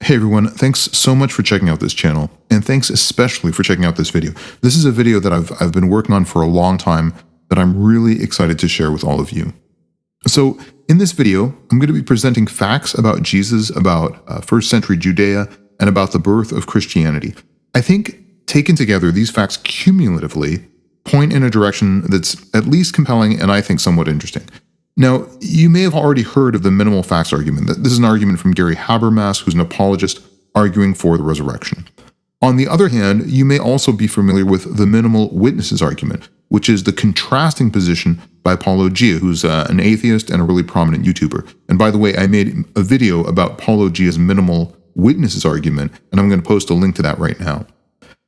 Hey everyone, thanks so much for checking out this channel, and thanks especially for checking out this video. This is a video that I've been working on for a long time that I'm really excited to share with all of you. So in this video, I'm going to be presenting facts about Jesus, about first century Judea, and about the birth of Christianity. I think taken together, these facts cumulatively point in a direction that's at least compelling and I think somewhat interesting. Now, you may have already heard of the minimal facts argument. This is an argument from Gary Habermas, who's an apologist arguing for the resurrection. On the other hand, you may also be familiar with the minimal witnesses argument, which is the contrasting position by Paulo Gia, who's an atheist and a really prominent YouTuber. And by the way, I made a video about Paulo Gia's minimal witnesses argument, and I'm going to post a link to that right now.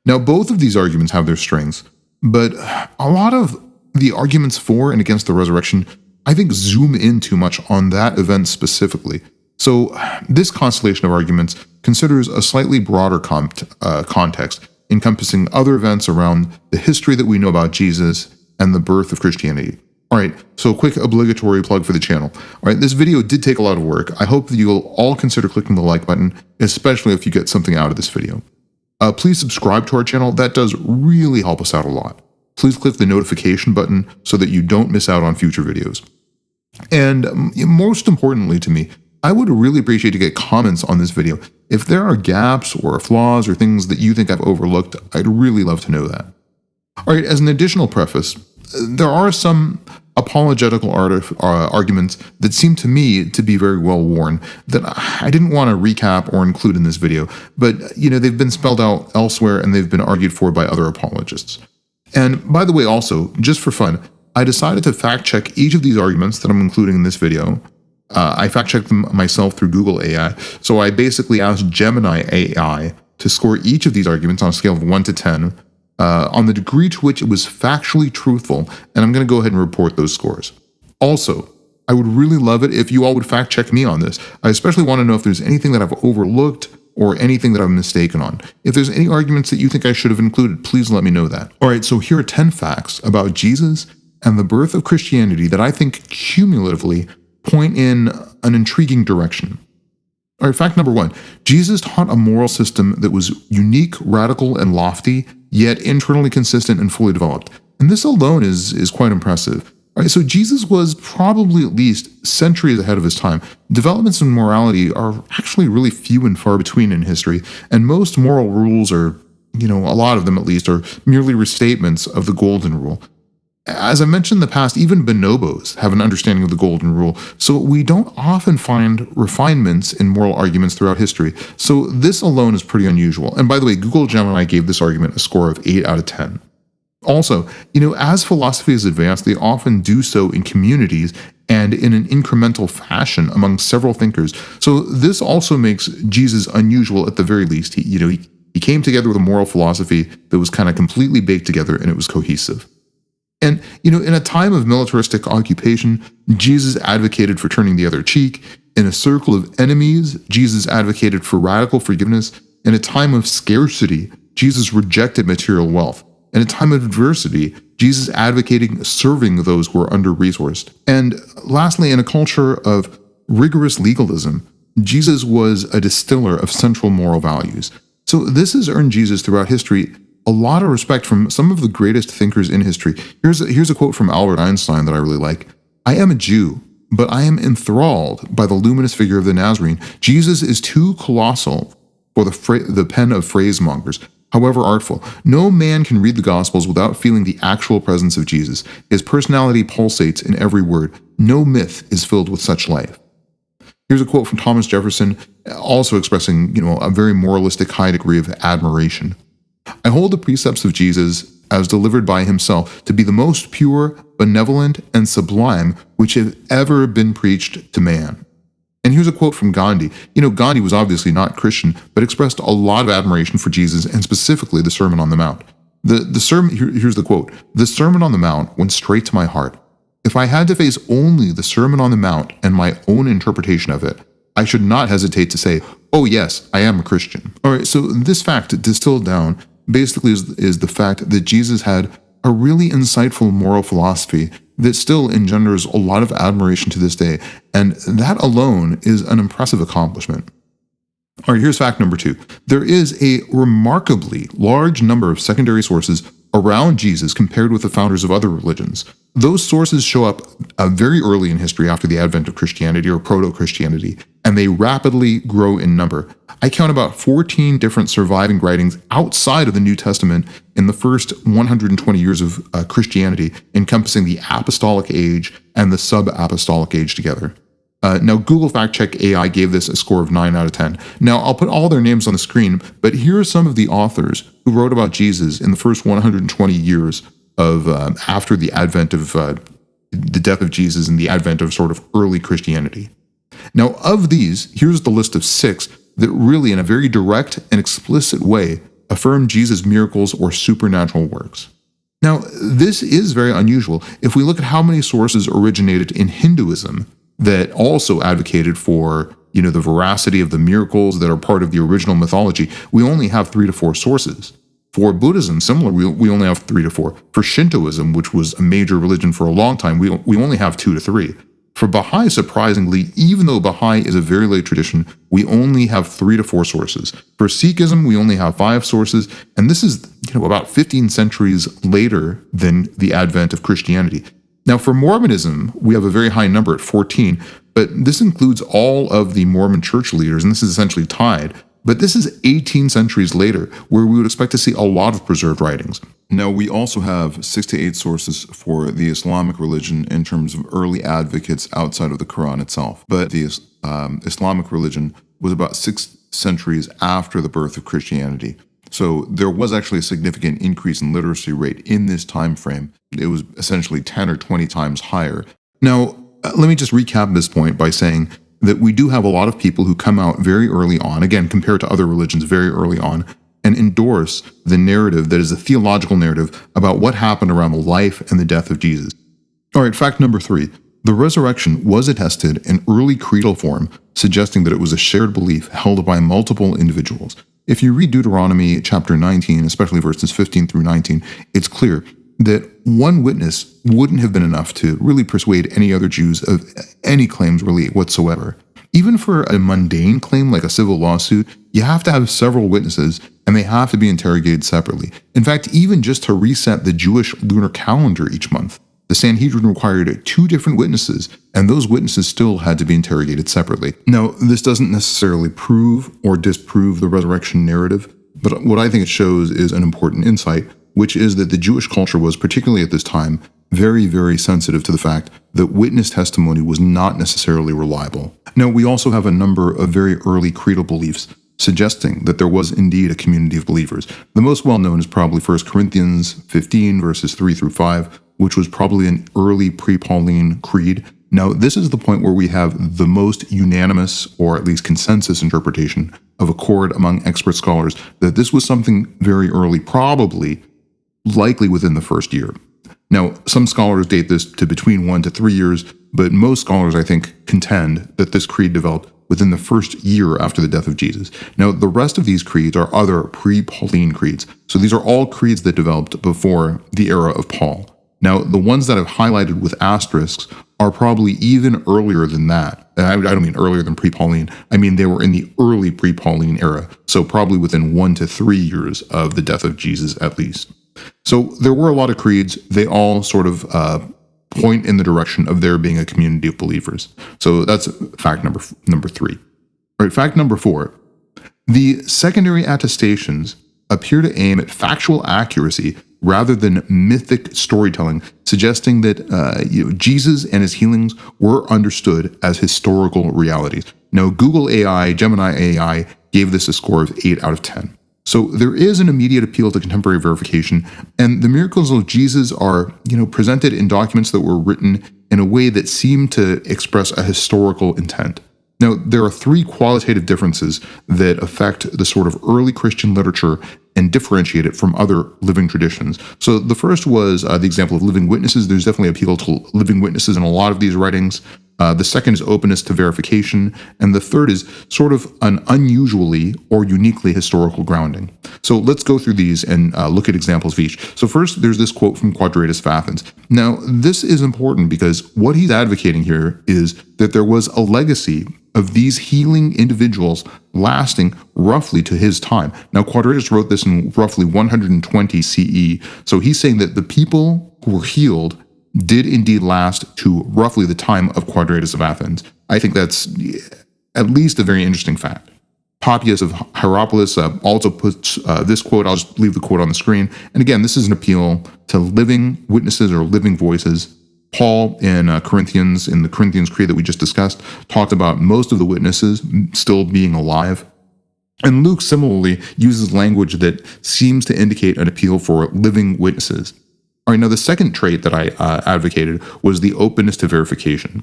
Now, both of these arguments have their strengths, but a lot of the arguments for and against the resurrection I think zoom in too much on that event specifically. So this constellation of arguments considers a slightly broader context, encompassing other events around the history that we know about Jesus and the birth of Christianity. All right, so a quick obligatory plug for the channel. All right, this video did take a lot of work. I hope that you'll all consider clicking the like button, especially if you get something out of this video. Please subscribe to our channel. That does really help us out a lot. Please click the notification button so that you don't miss out on future videos. And most importantly to me, I would really appreciate to get comments on this video. If there are gaps or flaws or things that you think I've overlooked, I'd really love to know that. All right, as an additional preface, there are some apologetical arguments that seem to me to be very well worn that I didn't want to recap or include in this video, but they've been spelled out elsewhere and they've been argued for by other apologists. And by the way, also, just for fun, I decided to fact check each of these arguments that I'm including in this video. I fact checked them myself through Google AI. So I basically asked Gemini AI to score each of these arguments on a scale of 1 to 10 on the degree to which it was factually truthful. And I'm going to go ahead and report those scores. Also, I would really love it if you all would fact check me on this. I especially want to know if there's anything that I've overlooked or anything that I'm mistaken on. If there's any arguments that you think I should have included, please let me know that. All right, so here are 10 facts about Jesus and the birth of Christianity that I think cumulatively point in an intriguing direction. All right, fact number 1, Jesus taught a moral system that was unique, radical, and lofty, yet internally consistent and fully developed. And this alone is quite impressive. All right, so Jesus was probably at least centuries ahead of his time. Developments in morality are actually really few and far between in history, and most moral rules are, a lot of them at least, are merely restatements of the Golden Rule. As I mentioned in the past, even bonobos have an understanding of the Golden Rule, so we don't often find refinements in moral arguments throughout history. So this alone is pretty unusual. And by the way, Google Gemini gave this argument a score of 8 out of 10. Also, as philosophy has advanced, they often do so in communities and in an incremental fashion among several thinkers. So this also makes Jesus unusual at the very least. He came together with a moral philosophy that was kind of completely baked together and it was cohesive. And, in a time of militaristic occupation, Jesus advocated for turning the other cheek. In a circle of enemies, Jesus advocated for radical forgiveness. In a time of scarcity, Jesus rejected material wealth. In a time of adversity, Jesus advocating serving those who are under-resourced. And lastly, in a culture of rigorous legalism, Jesus was a distiller of central moral values. So this has earned Jesus throughout history a lot of respect from some of the greatest thinkers in history. Here's a quote from Albert Einstein that I really like. "I am a Jew, but I am enthralled by the luminous figure of the Nazarene. Jesus is too colossal for the pen of phrasemongers, however artful. No man can read the Gospels without feeling the actual presence of Jesus. His personality pulsates in every word. No myth is filled with such life." Here's a quote from Thomas Jefferson, also expressing, a very moralistic high degree of admiration. "I hold the precepts of Jesus, as delivered by himself, to be the most pure, benevolent, and sublime which have ever been preached to man." And here's a quote from Gandhi. Gandhi was obviously not Christian, but expressed a lot of admiration for Jesus and specifically the Sermon on the Mount. The sermon, here's the quote, "The Sermon on the Mount went straight to my heart. If I had to face only the Sermon on the Mount and my own interpretation of it, I should not hesitate to say, oh yes, I am a Christian." All right, so this fact distilled down basically is the fact that Jesus had a really insightful moral philosophy that still engenders a lot of admiration to this day, and that alone is an impressive accomplishment. All right, here's fact number 2. There is a remarkably large number of secondary sources around Jesus compared with the founders of other religions. Those sources show up very early in history after the advent of Christianity or proto-Christianity, and they rapidly grow in number. I count about 14 different surviving writings outside of the New Testament in the first 120 years of Christianity, encompassing the apostolic age and the sub-apostolic age together. Now, Google Fact Check AI gave this a score of 9 out of 10. Now, I'll put all their names on the screen, but here are some of the authors who wrote about Jesus in the first 120 years of after the advent of the death of Jesus and the advent of sort of early Christianity. Now, of these, here's the list of 6 that really, in a very direct and explicit way, affirm Jesus' miracles or supernatural works. Now, this is very unusual. If we look at how many sources originated in Hinduism that also advocated for, the veracity of the miracles that are part of the original mythology, we only have 3 to 4 sources. For Buddhism, similar, we only have 3 to 4. For Shintoism, which was a major religion for a long time, we only have 2 to 3. For Baha'i, surprisingly, even though Baha'i is a very late tradition, we only have 3 to 4 sources. For Sikhism, we only have 5 sources, and this is about 15 centuries later than the advent of Christianity. Now, for Mormonism, we have a very high number at 14, but this includes all of the Mormon church leaders, and this is essentially tied. But this is 18 centuries later, where we would expect to see a lot of preserved writings. Now, we also have 6 to 8 sources for the Islamic religion in terms of early advocates outside of the Quran itself. But the Islamic religion was about 6 centuries after the birth of Christianity. So there was actually a significant increase in literacy rate in this time frame. It was essentially 10 or 20 times higher. Now, let me just recap this point by saying that we do have a lot of people who come out very early on, again, compared to other religions very early on, and endorse the narrative that is a theological narrative about what happened around the life and the death of Jesus. All right, fact number 3. The resurrection was attested in early creedal form, suggesting that it was a shared belief held by multiple individuals. If you read Deuteronomy chapter 19, especially verses 15 through 19, it's clear that one witness wouldn't have been enough to really persuade any other Jews of any claims really whatsoever. Even for a mundane claim like a civil lawsuit, you have to have several witnesses and they have to be interrogated separately. In fact, even just to reset the Jewish lunar calendar each month, the Sanhedrin required 2 different witnesses, and those witnesses still had to be interrogated separately. Now, this doesn't necessarily prove or disprove the resurrection narrative, but what I think it shows is an important insight, which is that the Jewish culture was, particularly at this time, very, very sensitive to the fact that witness testimony was not necessarily reliable. Now, we also have a number of very early creedal beliefs suggesting that there was indeed a community of believers. The most well-known is probably 1 Corinthians 15, verses 3 through 5, which was probably an early pre-Pauline creed. Now, this is the point where we have the most unanimous, or at least consensus interpretation of accord among expert scholars, that this was something very early, probably, likely within the first year. Now, some scholars date this to between 1 to 3 years, but most scholars, I think, contend that this creed developed within the first year after the death of Jesus. Now, the rest of these creeds are other pre-Pauline creeds. So these are all creeds that developed before the era of Paul. Now, the ones that I've highlighted with asterisks are probably even earlier than that. I don't mean earlier than pre-Pauline. I mean they were in the early pre-Pauline era, so probably within 1 to 3 years of the death of Jesus at least. So there were a lot of creeds. They all sort of point in the direction of there being a community of believers. So that's fact number 3. All right, fact number 4. The secondary attestations appear to aim at factual accuracy rather than mythic storytelling, suggesting that Jesus and his healings were understood as historical realities. Now, Google AI, Gemini AI, gave this a score of 8 out of 10. So there is an immediate appeal to contemporary verification, and the miracles of Jesus are, presented in documents that were written in a way that seem to express a historical intent. Now, there are 3 qualitative differences that affect the sort of early Christian literature and differentiate it from other living traditions. So the first was the example of living witnesses. There's definitely appeal to living witnesses in a lot of these writings. The second is openness to verification. And the third is sort of an unusually or uniquely historical grounding. So let's go through these and look at examples of each. So first, there's this quote from Quadratus of Athens. Now, this is important because what he's advocating here is that there was a legacy of these healing individuals lasting roughly to his time. Now, Quadratus wrote this in roughly 120 CE, so he's saying that the people who were healed did indeed last to roughly the time of Quadratus of Athens. I think that's at least a very interesting fact. Papias of Hierapolis also puts this quote. I'll just leave the quote on the screen. And again, this is an appeal to living witnesses or living voices. Paul in the Corinthians Creed that we just discussed, talked about most of the witnesses still being alive. And Luke similarly uses language that seems to indicate an appeal for living witnesses. All right, now the second trait that I advocated was the openness to verification.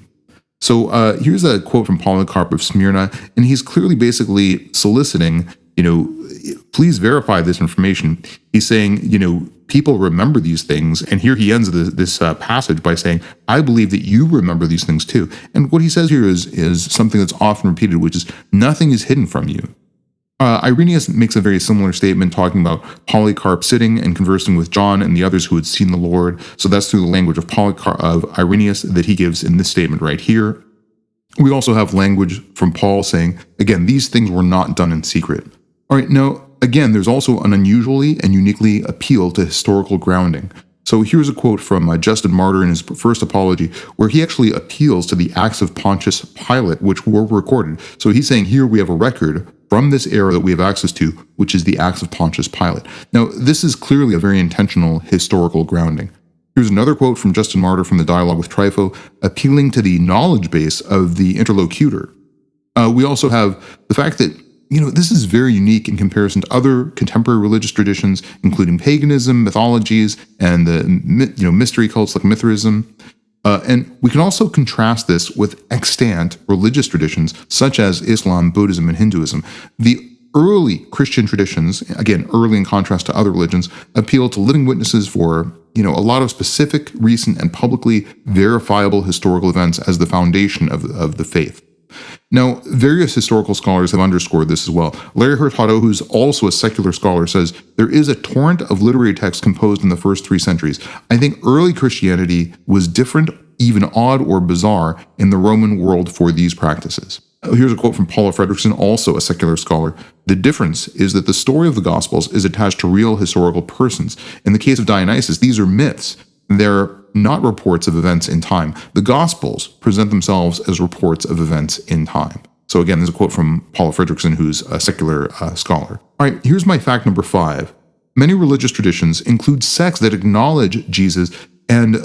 So here's a quote from Polycarp of Smyrna, and he's clearly basically soliciting, please verify this information. He's saying, people remember these things, and here he ends this passage by saying, I believe that you remember these things too. And what he says here is something that's often repeated, which is, nothing is hidden from you. Irenaeus makes a very similar statement talking about Polycarp sitting and conversing with John and the others who had seen the Lord. So that's through the language of Irenaeus that he gives in this statement right here. We also have language from Paul saying, again, these things were not done in secret. All right, now, again, there's also an unusually and uniquely appeal to historical grounding. So here's a quote from Justin Martyr in his first apology, where he actually appeals to the acts of Pontius Pilate, which were recorded. So he's saying here we have a record from this era that we have access to, which is the acts of Pontius Pilate. Now, this is clearly a very intentional historical grounding. Here's another quote from Justin Martyr from the dialogue with Trypho, appealing to the knowledge base of the interlocutor. We also have the fact that this is very unique in comparison to other contemporary religious traditions, including paganism, mythologies, and the mystery cults like Mithraism. And we can also contrast this with extant religious traditions such as Islam, Buddhism, and Hinduism. The early Christian traditions, again, early in contrast to other religions, appeal to living witnesses for a lot of specific, recent, and publicly verifiable historical events as the foundation of the faith. Now, various historical scholars have underscored this as well. Larry Hurtado, who's also a secular scholar, says there is a torrent of literary texts composed in the first 3 centuries. I think early Christianity was different, even odd or bizarre, in the Roman world for these practices. Here's a quote from Paula Fredrickson, also a secular scholar. The difference is that the story of the Gospels is attached to real historical persons. In the case of Dionysus, these are myths. They're not reports of events in time. The Gospels present themselves as reports of events in time. So again, there's a quote from Paula Fredrickson, who's a secular scholar. All right, here's my fact number 5. Many religious traditions include sects that acknowledge Jesus, and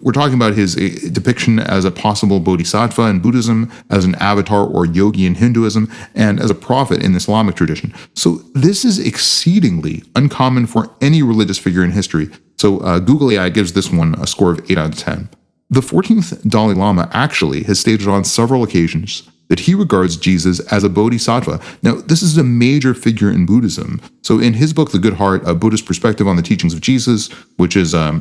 we're talking about his depiction as a possible bodhisattva in Buddhism, as an avatar or yogi in Hinduism, and as a prophet in the Islamic tradition. So this is exceedingly uncommon for any religious figure in history. So Google AI gives this one a score of 8 out of 10. The 14th Dalai Lama actually has stated on several occasions that he regards Jesus as a bodhisattva. Now, this is a major figure in Buddhism. So in his book, The Good Heart, A Buddhist Perspective on the Teachings of Jesus, which is a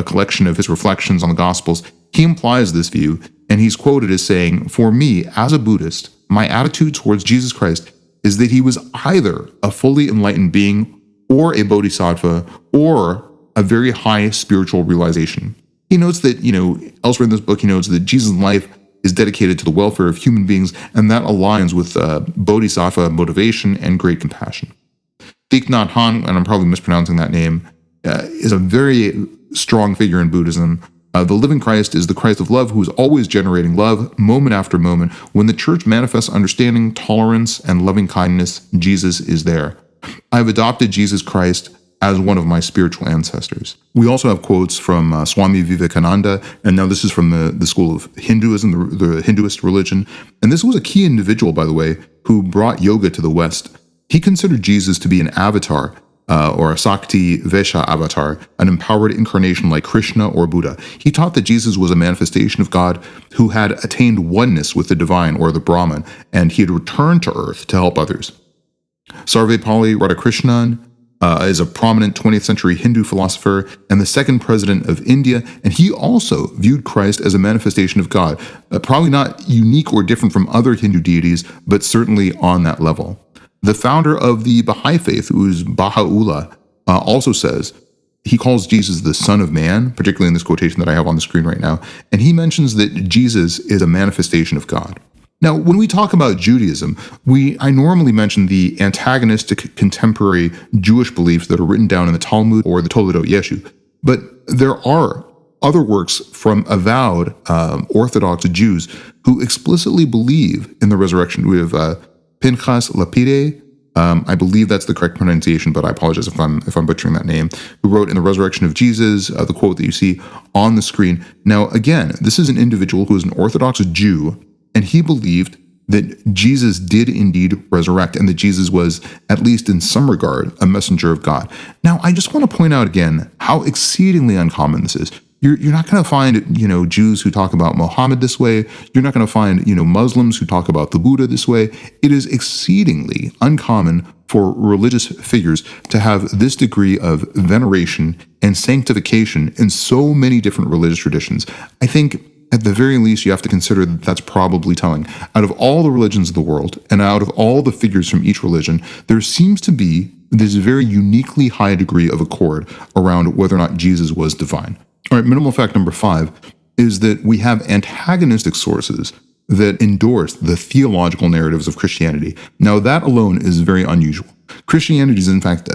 collection of his reflections on the Gospels, he implies this view, and he's quoted as saying, "For me, as a Buddhist, my attitude towards Jesus Christ is that he was either a fully enlightened being or a bodhisattva or a very high spiritual realization." He notes that, elsewhere in this book, he notes that Jesus' life is dedicated to the welfare of human beings, and that aligns with bodhisattva motivation and great compassion. Thich Nhat Hanh, and I'm probably mispronouncing that name, is a very strong figure in Buddhism. The living Christ is the Christ of love who is always generating love moment after moment. When the church manifests understanding, tolerance, and loving kindness, Jesus is there. I've adopted Jesus Christ as one of my spiritual ancestors. We also have quotes from Swami Vivekananda, and now this is from the school of Hinduism, the Hinduist religion. And this was a key individual, by the way, who brought yoga to the West. He considered Jesus to be an avatar, or a Sakti Vesha avatar, an empowered incarnation like Krishna or Buddha. He taught that Jesus was a manifestation of God who had attained oneness with the divine or the Brahman, and he had returned to earth to help others. Sarvepalli Radhakrishnan is a prominent 20th century Hindu philosopher and the second president of India, and he also viewed Christ as a manifestation of God, probably not unique or different from other Hindu deities, but certainly on that level. The founder of the Baha'i faith, who's Baha'u'llah, also says, he calls Jesus the Son of Man, particularly in this quotation that I have on the screen right now, and he mentions that Jesus is a manifestation of God. Now, when we talk about Judaism, I normally mention the antagonistic contemporary Jewish beliefs that are written down in the Talmud or the Toledot Yeshu. But there are other works from avowed Orthodox Jews who explicitly believe in the resurrection. We have Pinchas Lapide, I believe that's the correct pronunciation, but I apologize if I'm butchering that name, who wrote in the resurrection of Jesus, the quote that you see on the screen. Now, again, this is an individual who is an Orthodox Jew, and he believed that Jesus did indeed resurrect and that Jesus was, at least in some regard, a messenger of God. Now, I just want to point out again how exceedingly uncommon this is. You're not going to find, Jews who talk about Muhammad this way. You're not going to find, Muslims who talk about the Buddha this way. It is exceedingly uncommon for religious figures to have this degree of veneration and sanctification in so many different religious traditions. I think at the very least, you have to consider that that's probably telling. Out of all the religions of the world, and out of all the figures from each religion, there seems to be this very uniquely high degree of accord around whether or not Jesus was divine. All right, minimal fact number 5 is that we have antagonistic sources that endorse the theological narratives of Christianity. Now, that alone is very unusual. Christianity is, in fact,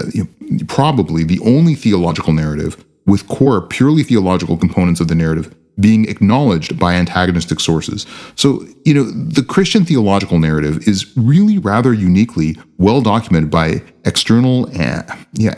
probably the only theological narrative with core, purely theological components of the narrative being acknowledged by antagonistic sources. So, the Christian theological narrative is really rather uniquely well documented by external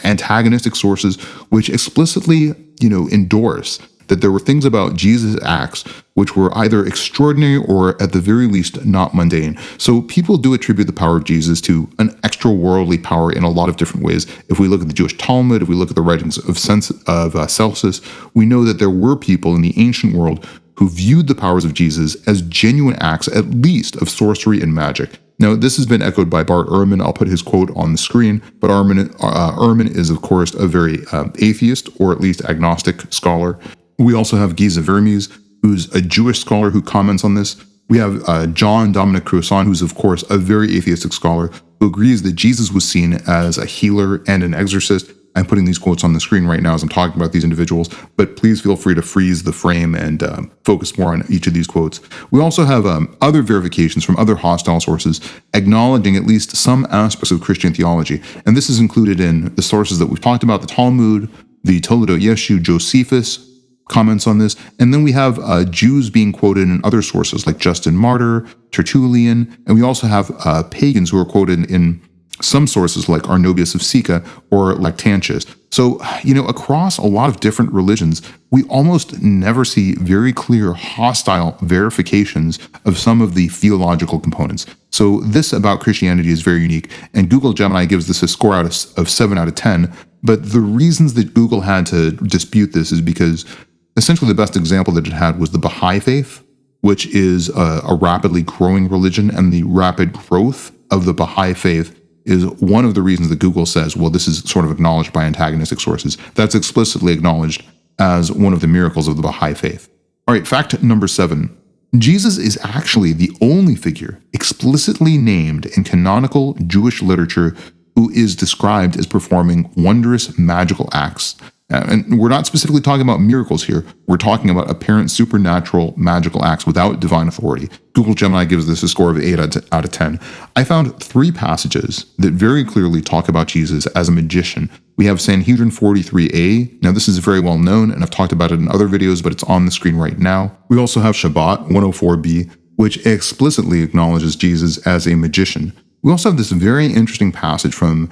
antagonistic sources, which explicitly, endorse that there were things about Jesus' acts which were either extraordinary or at the very least not mundane. So people do attribute the power of Jesus to an extra-worldly power in a lot of different ways. If we look at the Jewish Talmud, if we look at the writings of Celsus, we know that there were people in the ancient world who viewed the powers of Jesus as genuine acts, at least of sorcery and magic. Now, this has been echoed by Bart Ehrman. I'll put his quote on the screen, but Ehrman is, of course, a very atheist or at least agnostic scholar. We also have Giza Vermes, who's a Jewish scholar who comments on this. We have John Dominic Cruzan, who's, of course, a very atheistic scholar who agrees that Jesus was seen as a healer and an exorcist. I'm putting these quotes on the screen right now as I'm talking about these individuals, but please feel free to freeze the frame and focus more on each of these quotes. We also have other verifications from other hostile sources acknowledging at least some aspects of Christian theology, and this is included in the sources that we've talked about, the Talmud, the Toledot Yeshu, Josephus comments on this, and then we have Jews being quoted in other sources like Justin Martyr, Tertullian, and we also have pagans who are quoted in some sources like Arnobius of Sica or Lactantius. So, across a lot of different religions, we almost never see very clear hostile verifications of some of the theological components. So this about Christianity is very unique, and Google Gemini gives this a score of 7 out of 10, but the reasons that Google had to dispute this is because essentially the best example that it had was the Baha'i faith, which is a rapidly growing religion, and the rapid growth of the Baha'i faith is one of the reasons that Google says, well, this is sort of acknowledged by antagonistic sources. That's explicitly acknowledged as one of the miracles of the Baha'i faith. All right, fact number 7. Jesus is actually the only figure explicitly named in canonical Jewish literature who is described as performing wondrous magical acts. And we're not specifically talking about miracles here. We're talking about apparent supernatural magical acts without divine authority. Google Gemini gives this a score of 8 out of 10. I found 3 passages that very clearly talk about Jesus as a magician. We have Sanhedrin 43a. Now, this is very well known, and I've talked about it in other videos, but it's on the screen right now. We also have Shabbat 104b, which explicitly acknowledges Jesus as a magician. We also have this very interesting passage from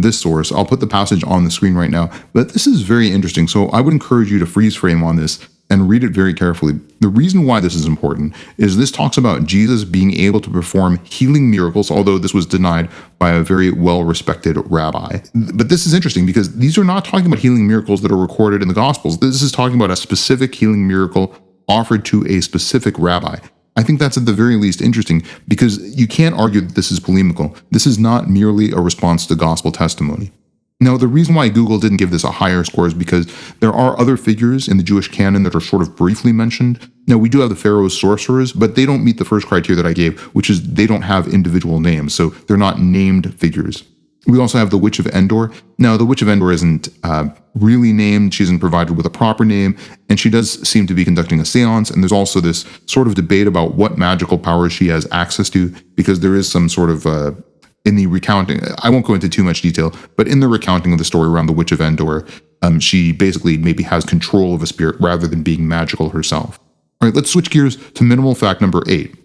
this source. I'll put the passage on the screen right now, but this is very interesting. So I would encourage you to freeze frame on this and read it very carefully. The reason why this is important is this talks about Jesus being able to perform healing miracles, although this was denied by a very well-respected rabbi. But this is interesting because these are not talking about healing miracles that are recorded in the Gospels. This is talking about a specific healing miracle offered to a specific rabbi. I think that's at the very least interesting because you can't argue that this is polemical. This is not merely a response to gospel testimony. Now, the reason why Google didn't give this a higher score is because there are other figures in the Jewish canon that are sort of briefly mentioned. Now, we do have the Pharaoh's sorcerers, but they don't meet the first criteria that I gave, which is they don't have individual names, so they're not named figures. We also have the Witch of Endor. Now, the Witch of Endor isn't really named. She isn't provided with a proper name, and she does seem to be conducting a seance. And there's also this sort of debate about what magical powers she has access to, because there is some sort of, in the recounting, I won't go into too much detail, but in the recounting of the story around the Witch of Endor, she basically maybe has control of a spirit rather than being magical herself. All right, let's switch gears to minimal fact number 8.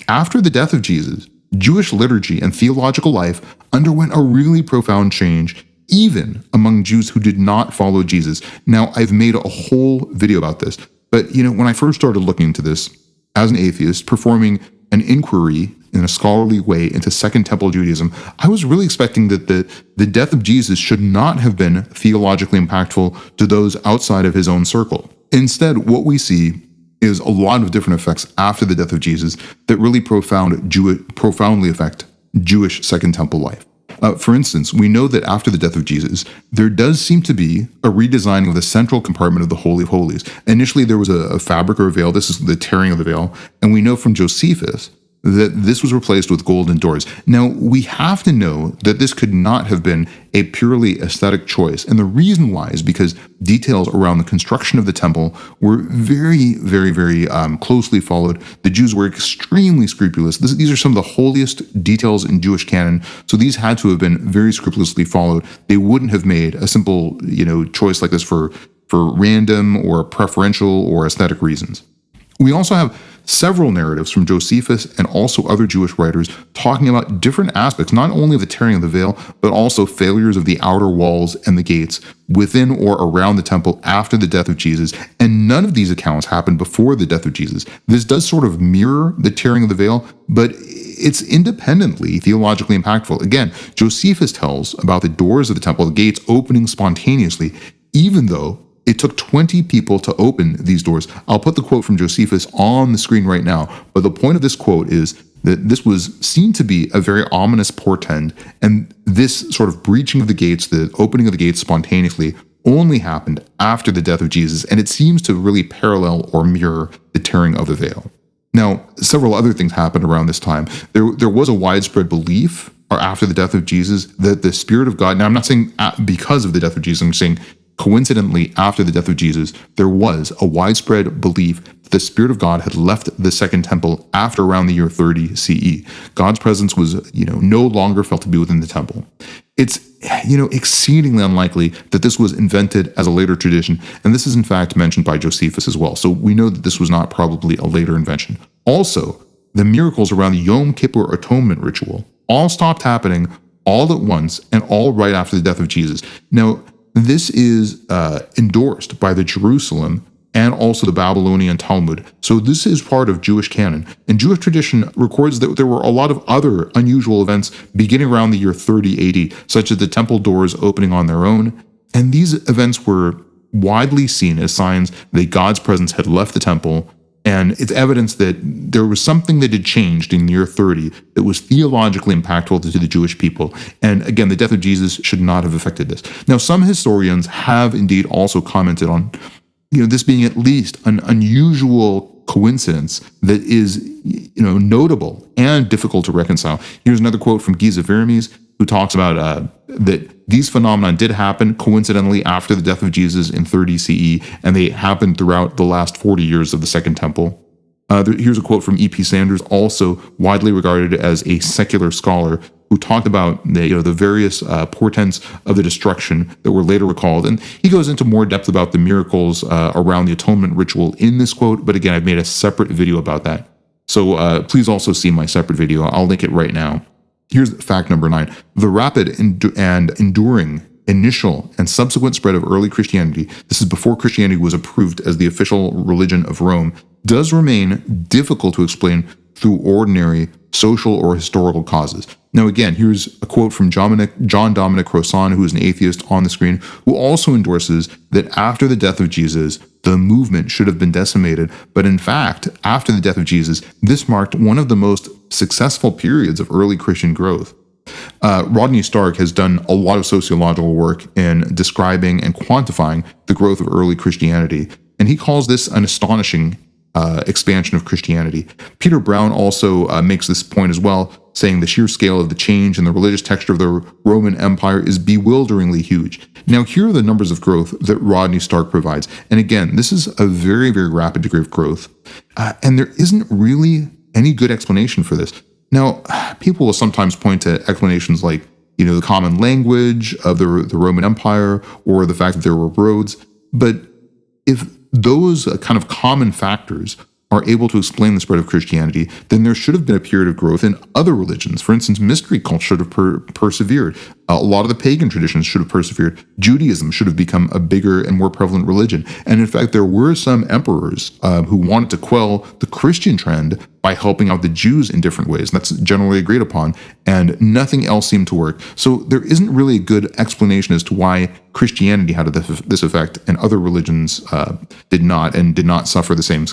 After the death of Jesus, Jewish liturgy and theological life underwent a really profound change, even among Jews who did not follow Jesus. Now, I've made a whole video about this, but when I first started looking into this as an atheist, performing an inquiry in a scholarly way into Second Temple Judaism, I was really expecting that the death of Jesus should not have been theologically impactful to those outside of his own circle. Instead, what we see is a lot of different effects after the death of Jesus that really profoundly affect Jewish Second Temple life. For instance, we know that after the death of Jesus, there does seem to be a redesigning of the central compartment of the Holy of Holies. Initially, there was a fabric or a veil. This is the tearing of the veil. And we know from Josephus that this was replaced with golden doors. Now, we have to know that this could not have been a purely aesthetic choice. And the reason why is because details around the construction of the temple were very, very, very closely followed. The Jews were extremely scrupulous. These are some of the holiest details in Jewish canon. So these had to have been very scrupulously followed. They wouldn't have made a simple, choice like this for random or preferential or aesthetic reasons. We also have several narratives from Josephus and also other Jewish writers talking about different aspects, not only of the tearing of the veil, but also failures of the outer walls and the gates within or around the temple after the death of Jesus. And none of these accounts happened before the death of Jesus. This does sort of mirror the tearing of the veil, but it's independently theologically impactful. Again, Josephus tells about the doors of the temple, the gates opening spontaneously, even though it took 20 people to open these doors. I'll put the quote from Josephus on the screen right now, but the point of this quote is that this was seen to be a very ominous portend, and this sort of breaching of the gates, the opening of the gates spontaneously, only happened after the death of Jesus, and it seems to really parallel or mirror the tearing of the veil. Now, several other things happened around this time. There was a widespread belief, or after the death of Jesus, that the Spirit of God, now I'm not saying because of the death of Jesus, I'm saying coincidentally, after the death of Jesus, there was a widespread belief that the Spirit of God had left the Second Temple after around the year 30 CE. God's presence was, no longer felt to be within the temple. It's, exceedingly unlikely that this was invented as a later tradition, and this is in fact mentioned by Josephus as well. So we know that this was not probably a later invention. Also, the miracles around the Yom Kippur atonement ritual all stopped happening all at once and all right after the death of Jesus. Now, this is endorsed by the Jerusalem and also the Babylonian Talmud. So this is part of Jewish canon. And Jewish tradition records that there were a lot of other unusual events beginning around the year 30 AD, such as the temple doors opening on their own. And these events were widely seen as signs that God's presence had left the temple. And it's evidence that there was something that had changed in the year 30 that was theologically impactful to the Jewish people. And again, the death of Jesus should not have affected this. Now, some historians have indeed also commented on, this being at least an unusual coincidence that is, notable and difficult to reconcile. Here's another quote from Giza Verames, who talks about that these phenomena did happen coincidentally after the death of Jesus in 30 CE, and they happened throughout the last 40 years of the Second Temple. Here's a quote from E.P. Sanders, also widely regarded as a secular scholar, who talked about the various portents of the destruction that were later recalled. And he goes into more depth about the miracles around the atonement ritual in this quote, but again, I've made a separate video about that. So please also see my separate video. I'll link it right now. Here's fact number 9. The rapid and enduring initial and subsequent spread of early Christianity, this is before Christianity was approved as the official religion of Rome, does remain difficult to explain through ordinary social or historical causes. Now again, here's a quote from John Dominic Crossan, who is an atheist on the screen, who also endorses that after the death of Jesus, the movement should have been decimated. But in fact, after the death of Jesus, this marked one of the most successful periods of early Christian growth. Rodney Stark has done a lot of sociological work in describing and quantifying the growth of early Christianity, and he calls this an astonishing expansion of Christianity. Peter Brown also makes this point as well, saying the sheer scale of the change in the religious texture of the Roman Empire is bewilderingly huge. Now, here are the numbers of growth that Rodney Stark provides. And again, this is a very, very rapid degree of growth. And there isn't really any good explanation for this. Now, people will sometimes point to explanations like, the common language of the Roman Empire, or the fact that there were roads. But if those kind of common factors are able to explain the spread of Christianity, then there should have been a period of growth in other religions. For instance, mystery cults should have persevered. A lot of the pagan traditions should have persevered. Judaism should have become a bigger and more prevalent religion. And in fact, there were some emperors who wanted to quell the Christian trend by helping out the Jews in different ways. And that's generally agreed upon. And nothing else seemed to work. So there isn't really a good explanation as to why Christianity had this effect and other religions did not suffer the same,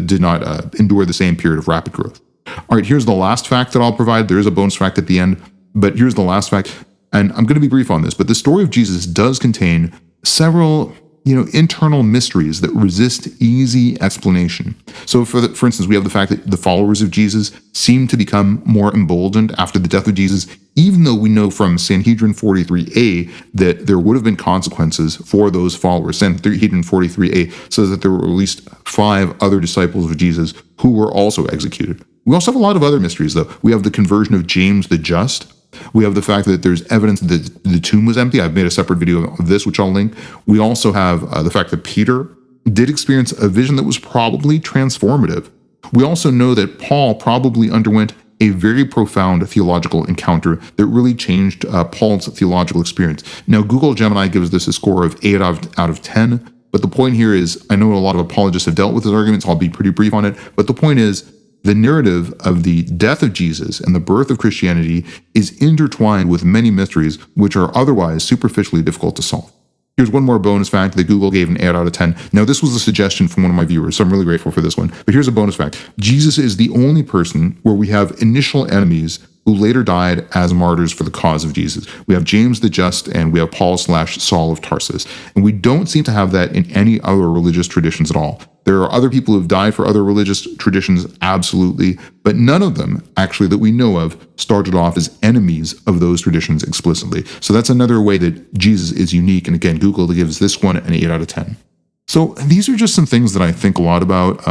did not endure the same period of rapid growth. All right, here's the last fact that I'll provide. There is a bonus fact at the end, but here's the last fact. And I'm going to be brief on this, but the story of Jesus does contain several, internal mysteries that resist easy explanation. So for instance, we have the fact that the followers of Jesus seem to become more emboldened after the death of Jesus, even though we know from Sanhedrin 43a that there would have been consequences for those followers. Sanhedrin 43a says that there were at least 5 other disciples of Jesus who were also executed. We also have a lot of other mysteries, though. We have the conversion of James the Just. We have the fact that there's evidence that the tomb was empty. I've made a separate video of this, which I'll link. We also have the fact that Peter did experience a vision that was probably transformative. We also know that Paul probably underwent a very profound theological encounter that really changed Paul's theological experience. Now, Google Gemini gives this a score of 8 out of 10. But the point here is, I know a lot of apologists have dealt with his arguments. I'll be pretty brief on it. But the point is, the narrative of the death of Jesus and the birth of Christianity is intertwined with many mysteries which are otherwise superficially difficult to solve. Here's one more bonus fact that Google gave an 8 out of 10. Now, this was a suggestion from one of my viewers, so I'm really grateful for this one. But here's a bonus fact. Jesus is the only person where we have initial enemies who later died as martyrs for the cause of Jesus. We have James the Just, and we have Paul/Saul of Tarsus. And we don't seem to have that in any other religious traditions at all. There are other people who have died for other religious traditions, absolutely, but none of them, actually, that we know of, started off as enemies of those traditions explicitly. So that's another way that Jesus is unique. And again, Google gives this one an 8 out of 10. So these are just some things that I think a lot about.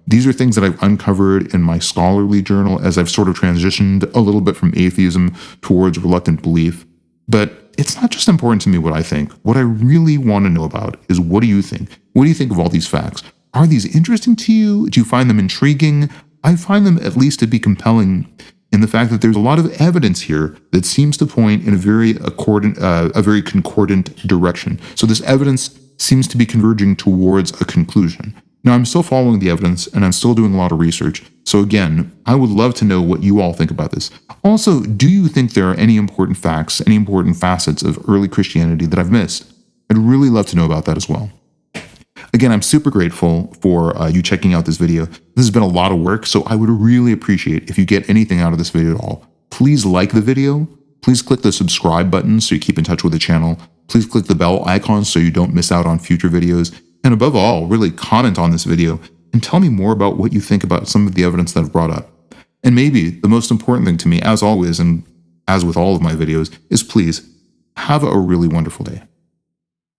These are things that I've uncovered in my scholarly journal as I've sort of transitioned a little bit from atheism towards reluctant belief. But it's not just important to me what I think. What I really want to know about is, what do you think? What do you think of all these facts? Are these interesting to you? Do you find them intriguing? I find them at least to be compelling in the fact that there's a lot of evidence here that seems to point in a very concordant direction. So this evidence seems to be converging towards a conclusion. Now, I'm still following the evidence, and I'm still doing a lot of research. So again, I would love to know what you all think about this. Also, do you think there are any important facts, any important facets of early Christianity that I've missed? I'd really love to know about that as well. Again, I'm super grateful for you checking out this video. This has been a lot of work, so I would really appreciate if you get anything out of this video at all. Please like the video. Please click the subscribe button so you keep in touch with the channel. Please click the bell icon so you don't miss out on future videos. And above all, really comment on this video and tell me more about what you think about some of the evidence that I've brought up. And maybe the most important thing to me, as always, and as with all of my videos, is please have a really wonderful day.